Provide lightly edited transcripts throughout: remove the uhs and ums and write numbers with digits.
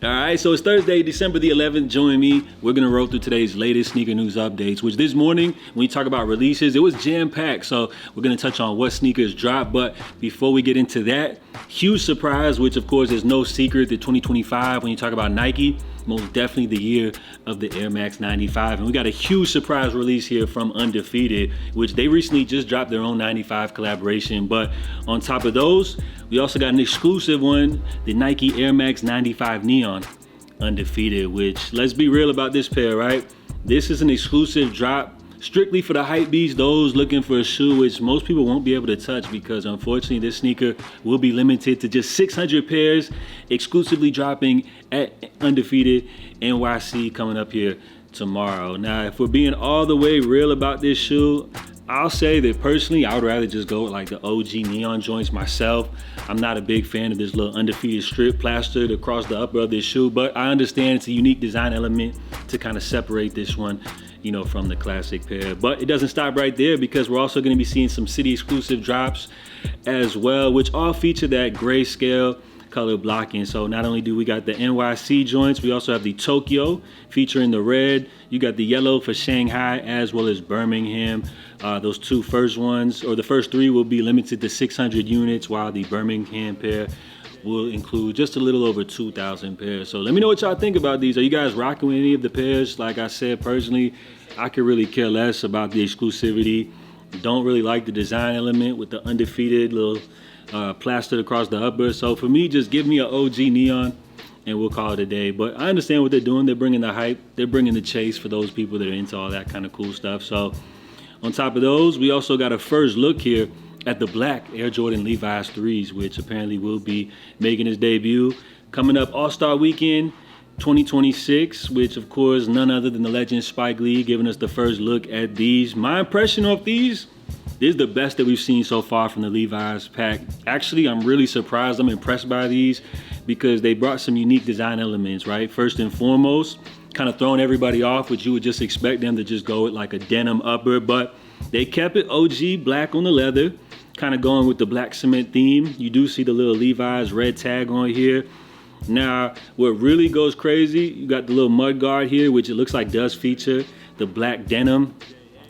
All right, so it's Thursday, December the 11th. Join me. We're going to roll through today's latest sneaker news updates, which this morning, when we talk about releases, it was jam-packed. So we're going to touch on what sneakers dropped. But before we get into that, huge surprise, which of course is no secret, that 2025, when you talk about Nike, most definitely the year of the Air Max 95. And we got a huge surprise release here from Undefeated, which they recently just dropped their own 95 collaboration. But on top of those, we also got an exclusive one, the Nike Air Max 95 Neon Undefeated, which, let's be real about this pair, right? This is an exclusive drop strictly for the hype beasts, those looking for a shoe which most people won't be able to touch, because unfortunately this sneaker will be limited to just 600 pairs, exclusively dropping at Undefeated NYC coming up here tomorrow. Now, if we're being all the way real about this shoe, I'll say that personally, I would rather just go with like the OG neon joints myself. I'm not a big fan of this little Undefeated strip plastered across the upper of this shoe, but I understand it's a unique design element to kind of separate this one, you know, from the classic pair. But it doesn't stop right there, because we're also going to be seeing some city exclusive drops as well, which all feature that grayscale color blocking. So not only do we got the NYC joints, we also have the Tokyo featuring the red. You got the yellow for Shanghai as well as Birmingham. Those two first ones, or the first three, will be limited to 600 units, while the Birmingham pair will include just a little over 2,000 pairs. So let me know what y'all think about these. Are you guys rocking with any of the pairs? Like I said, personally, I could really care less about the exclusivity. Don't really like the design element with the Undefeated little plastered across the upper. So for me, just give me an OG neon and we'll call it a day. But I understand what they're doing. They're bringing the hype. They're bringing the chase for those people that are into all that kind of cool stuff. So on top of those, we also got a first look here at the black Air Jordan Levi's 3s, which apparently will be making its debut coming up All-Star Weekend 2026, which of course none other than the legend Spike Lee giving us the first look at these. My impression of these, this is the best that we've seen so far from the Levi's pack. Actually, I'm really surprised. I'm impressed by these because they brought some unique design elements, right? First and foremost, kind of throwing everybody off, which you would just expect them to just go with like a denim upper, but they kept it OG black on the leather, kind of going with the black cement theme. You do see the little Levi's red tag on here. Now, what really goes crazy, you got the little mud guard here, which it looks like does feature the black denim.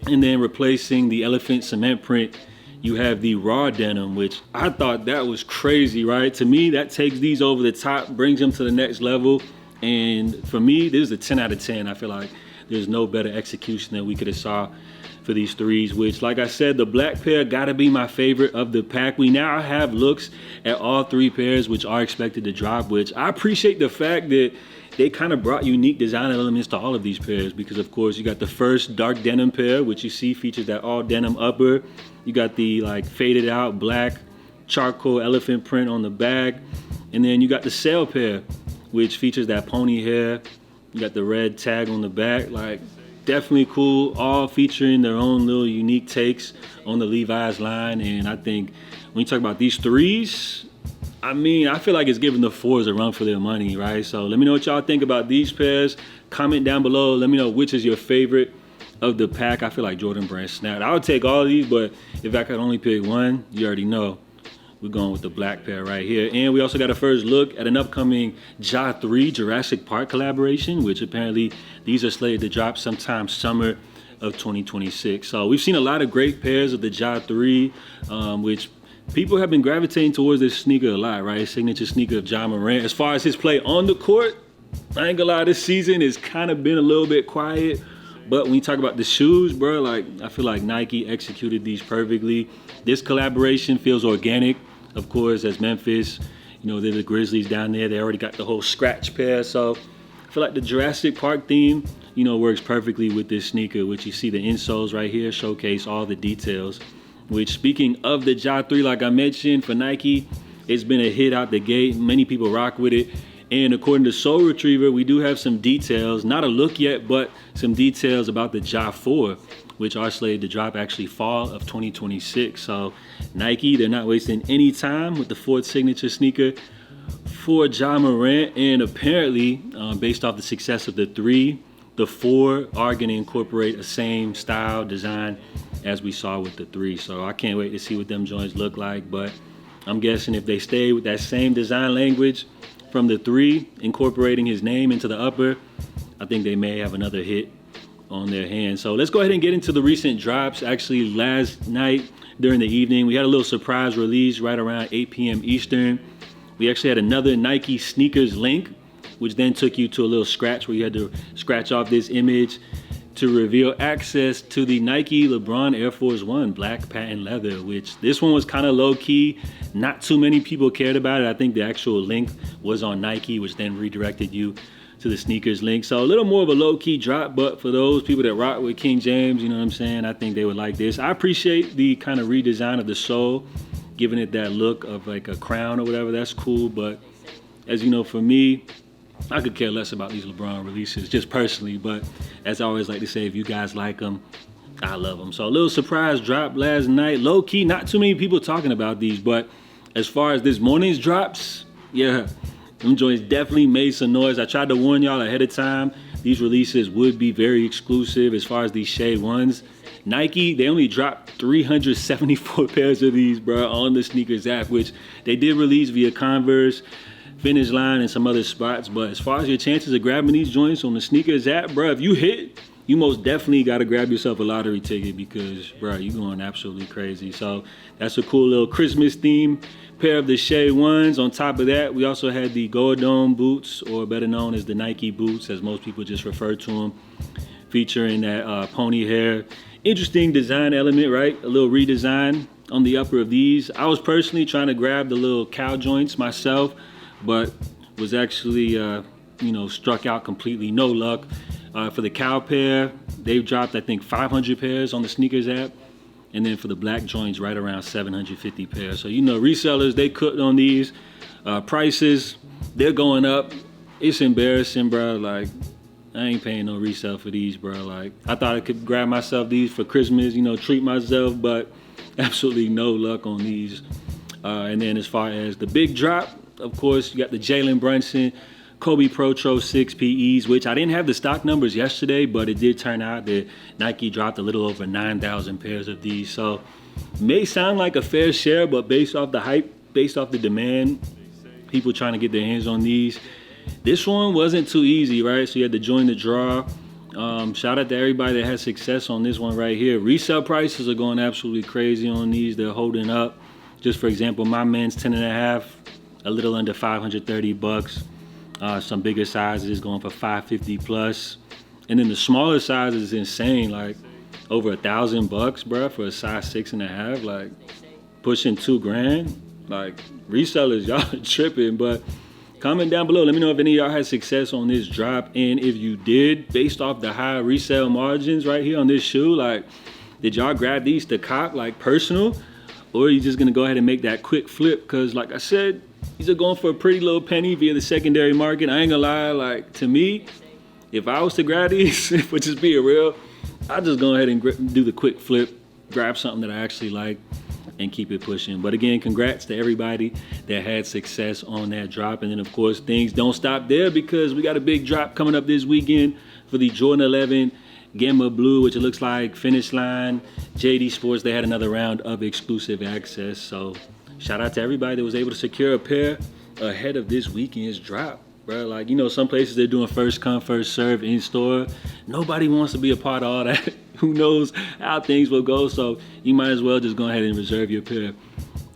And then replacing the elephant cement print, you have the raw denim, which I thought that was crazy, right? To me, that takes these over the top, brings them to the next level. And for me, this is a 10 out of 10. I feel like there's no better execution than we could have saw for these threes, which, like I said, the black pair gotta be my favorite of the pack. We now have looks at all three pairs, which are expected to drop, which I appreciate the fact that they kind of brought unique design elements to all of these pairs, because of course you got the first dark denim pair, which you see features that all denim upper. You got the like faded out black charcoal elephant print on the back. And then you got the sail pair, which features that pony hair. You got the red tag on the back. Like, definitely cool, all featuring their own little unique takes on the Levi's line. And I think when you talk about these threes, I mean, I feel like it's giving the fours a run for their money, right? So let me know what y'all think about these pairs. Comment down below. Let me know which is your favorite of the pack. I feel like Jordan Brand snapped. I would take all of these, but if I could only pick one, you already know we're going with the black pair right here. And we also got a first look at an upcoming Ja 3 Jurassic Park collaboration, which apparently these are slated to drop sometime summer of 2026. So we've seen a lot of great pairs of the Ja 3, which people have been gravitating towards this sneaker a lot, right? Signature sneaker of Ja Morant. As far as his play on the court, I ain't gonna lie, this season has kind of been a little bit quiet. But when you talk about the shoes, bro, like, I feel like Nike executed these perfectly. This collaboration feels organic, of course, as Memphis. You know, they're the Grizzlies down there. They already got the whole scratch pair. So I feel like the Jurassic Park theme, you know, works perfectly with this sneaker, which you see the insoles right here showcase all the details. Which, speaking of the Ja 3, like I mentioned, for Nike, it's been a hit out the gate. Many people rock with it. And according to Soul Retriever, we do have some details, not a look yet, but some details about the Ja 4, which are slated to drop actually fall of 2026. So Nike, they're not wasting any time with the fourth signature sneaker for Ja Morant. And apparently, based off the success of the 3, the 4 are going to incorporate a same style design as we saw with the 3. So I can't wait to see what them joints look like. But I'm guessing if they stay with that same design language, from the 3, incorporating his name into the upper. I think they may have another hit on their hands. So let's go ahead and get into the recent drops. Actually, last night during the evening, we had a little surprise release right around 8 p.m. Eastern. We actually had another Nike sneakers link, which then took you to a little scratch where you had to scratch off this image to reveal access to the Nike LeBron Air Force One black patent leather, which this one was kind of low key. Not too many people cared about it. I think the actual link was on Nike, which then redirected you to the sneakers link. So a little more of a low key drop, but for those people that rock with King James, you know what I'm saying, I think they would like this. I appreciate the kind of redesign of the sole, giving it that look of like a crown or whatever. That's cool, but as you know, for me, I could care less about these LeBron releases, just personally, but as I always like to say, if you guys like them, I love them. So a little surprise drop last night, low key, not too many people talking about these, but as far as this morning's drops, yeah, them joints definitely made some noise. I tried to warn y'all ahead of time, these releases would be very exclusive as far as these Shade ones. Nike, they only dropped 374 pairs of these, bro, on the sneakers app, which they did release via Converse, Finish Line, and some other spots. But as far as your chances of grabbing these joints on the sneakers app, bro, if you hit, you most definitely got to grab yourself a lottery ticket because, bro, you're going absolutely crazy. So that's a cool little Christmas theme pair of the Shade ones. On top of that, we also had the Gold Dome boots, or better known as the Nike boots, as most people just refer to them, featuring that pony hair. Interesting design element, right? A little redesign on the upper of these. I was personally trying to grab the little cow joints myself, but was actually, struck out completely. No luck. For the cow pair, they've dropped, I think, 500 pairs on the sneakers app. And then for the black joints, right around 750 pairs. So, resellers, they cooked on these. Prices, they're going up. It's embarrassing, bro. Like, I ain't paying no resale for these, bro. Like, I thought I could grab myself these for Christmas, treat myself, but absolutely no luck on these. And then as far as the big drop, of course, you got the Jalen Brunson Kobe Protro 6 PEs, which I didn't have the stock numbers yesterday, but it did turn out that Nike dropped a little over 9,000 pairs of these. So may sound like a fair share, but based off the hype, based off the demand, people trying to get their hands on these, this one wasn't too easy, right? So you had to join the draw. Shout out to everybody that had success on this one right here. Resale prices are going absolutely crazy on these. They're holding up. Just for example, my men's 10.5, a little under 530 bucks. Some bigger sizes going for 550 plus. And then the smaller size is insane, like over $1,000, bro, for a size 6.5, like pushing $2,000. Like resellers, y'all are tripping. But comment down below, let me know if any of y'all had success on this drop, and if you did, based off the high resale margins right here on this shoe, like did y'all grab these to cop like personal, or are you just gonna go ahead and make that quick flip? Because like I said, these are going for a pretty little penny via the secondary market. I ain't gonna lie, like to me, if I was to grab these, for just being real, I'd just go ahead and do the quick flip, grab something that I actually like, and keep it pushing. But again, congrats to everybody that had success on that drop. And then of course, things don't stop there, because we got a big drop coming up this weekend for the Jordan 11 Gamma Blue, which it looks like Finish Line, JD Sports, they had another round of exclusive access. So shout out to everybody that was able to secure a pair ahead of this weekend's drop, bro. Like, some places they're doing first come, first serve in store. Nobody wants to be a part of all that. Who knows how things will go? So you might as well just go ahead and reserve your pair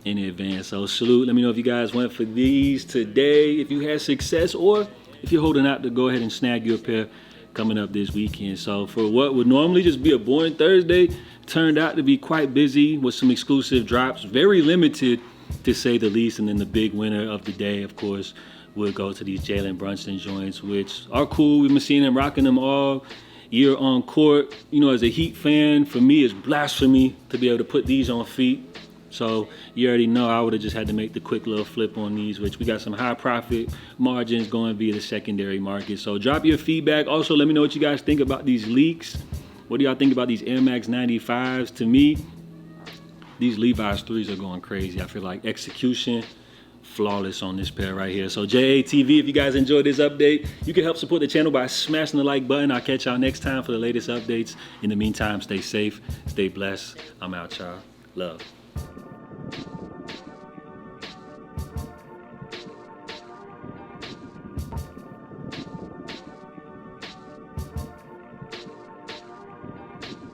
in advance. So salute. Let me know if you guys went for these today, if you had success, or if you're holding out to go ahead and snag your pair coming up this weekend. So for what would normally just be a boring Thursday, turned out to be quite busy with some exclusive drops, very limited to say the least. And then the big winner of the day, of course, would go to these Jalen Brunson joints, which are cool. We've been seeing them rocking them all year on court. As a Heat fan, for me, it's blasphemy to be able to put these on feet. So you already know I would have just had to make the quick little flip on these, which we got some high profit margins going via the secondary market. So drop your feedback. Also, let me know what you guys think about these leaks. What do y'all think about these Air Max 95s? To me, these Levi's 3s are going crazy. I feel like execution, flawless on this pair right here. So JATV, if you guys enjoyed this update, you can help support the channel by smashing the like button. I'll catch y'all next time for the latest updates. In the meantime, stay safe, stay blessed. I'm out, y'all. Love.